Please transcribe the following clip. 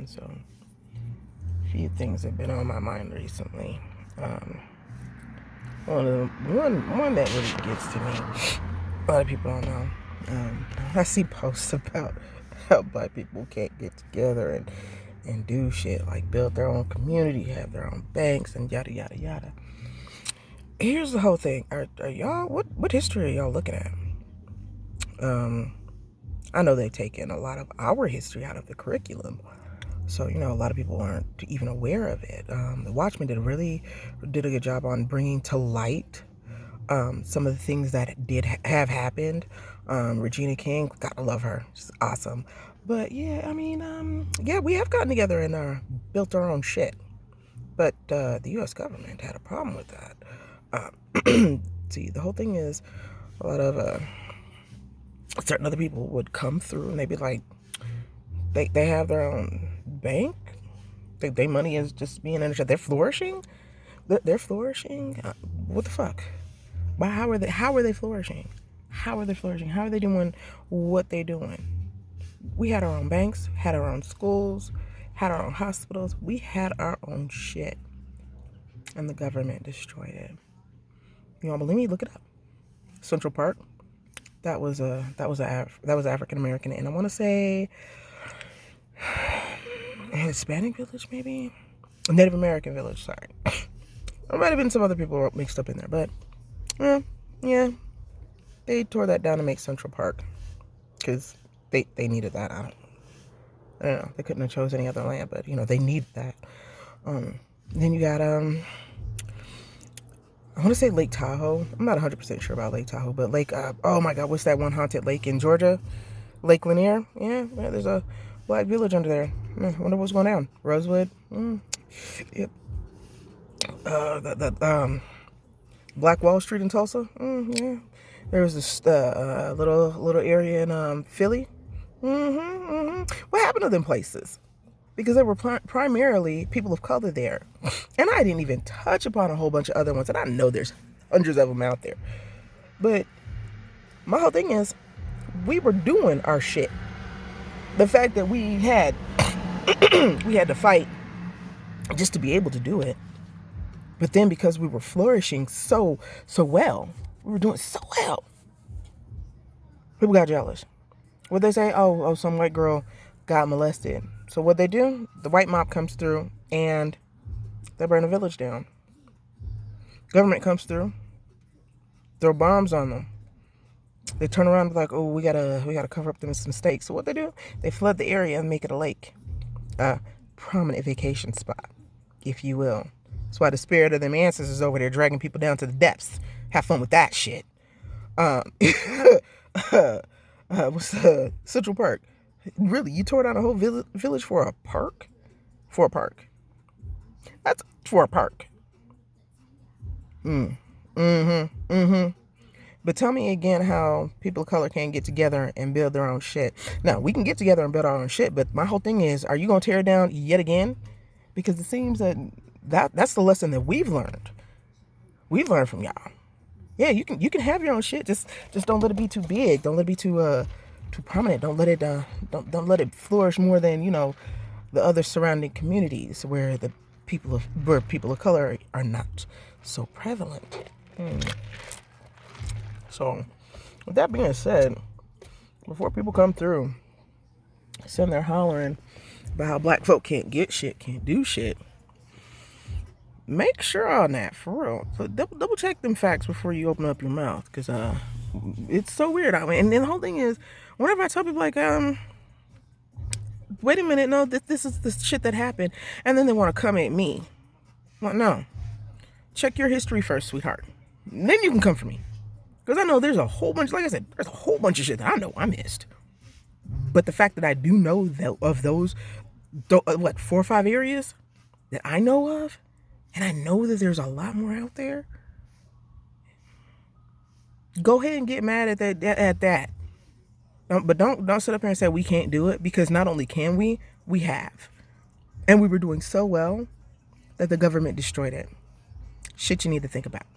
So, a few things have been on my mind recently. One that really gets to me. A lot of people don't know. I see posts about how black people can't get together and do shit like build their own community, have their own banks, and yada yada yada. Here's the whole thing. Are y'all what history are y'all looking at? I know they've taken a lot of our history out of the curriculum. So, a lot of people aren't even aware of it. The Watchmen did a good job on bringing to light some of the things that did have happened. Regina King, gotta love her. She's awesome. But yeah, we have gotten together and built our own shit. But the U.S. government had a problem with that. See, the whole thing is a lot of certain other people would come through and they'd be like, they have their own bank. Their money is just being understood. They're flourishing. They're flourishing. What the fuck? How are they flourishing? How are they flourishing? How are they doing what they're doing? We had our own banks, had our own schools, had our own hospitals. We had our own shit, and the government destroyed it. You don't believe me? Look it up. Central Park. That was African American, and I want to say a Hispanic village, maybe a Native American village. Sorry, there might have been some other people mixed up in there, but yeah, they tore that down to make Central Park because they needed that. I don't know. They couldn't have chose any other land, but they needed that. Then you got I want to say Lake Tahoe. I'm not 100% sure about Lake Tahoe, but oh my God, what's that one haunted lake in Georgia? Lake Lanier? Yeah, there's a black village under there. I wonder what's going down. Rosewood? Yep. Black Wall Street in Tulsa? Yeah. There was this little area in Philly. What happened to them places? Because there were primarily people of color there. And I didn't even touch upon a whole bunch of other ones. And I know there's hundreds of them out there. But my whole thing is, we were doing our shit. The fact that we had to fight just to be able to do it. But then because we were flourishing so well, we were doing so well, people got jealous. What'd they say? Oh, some white girl got molested. So what they do? The white mob comes through and they burn the village down. Government comes through, throw bombs on them. They turn around and be like, oh, we gotta cover up them mistakes. So what they do? They flood the area and make it a lake, a prominent vacation spot, if you will. That's why the spirit of them ancestors is over there dragging people down to the depths. Have fun with that shit. What's Central Park? Really, you tore down a whole village for a park? For a park. That's for a park. But tell me again how people of color can't get together and build their own shit. Now, we can get together and build our own shit, but my whole thing is, are you going to tear it down yet again? Because it seems that's the lesson that we've learned. We've learned from y'all. Yeah, you can have your own shit. Just don't let it be too big. Don't let it be too prominent. Don't let it flourish more than the other surrounding communities where people of color are not so prevalent. So, with that being said, before people come through, sitting there hollering about how black folk can't get shit, can't do shit, make sure on that, for real. So double check them facts before you open up your mouth, because it's so weird. And the whole thing is, whenever I tell people wait a minute, no, this is the shit that happened, and then they want to come at me. Well, no. Check your history first, sweetheart. Then you can come for me. Because I know there's a whole bunch, like I said, there's a whole bunch of shit that I know I missed. But the fact that I do know of those, 4 or 5 areas that I know of, and I know that there's a lot more out there, go ahead and get mad at that. But don't sit up here and say we can't do it, because not only can we have. And we were doing so well that the government destroyed it. Shit you need to think about.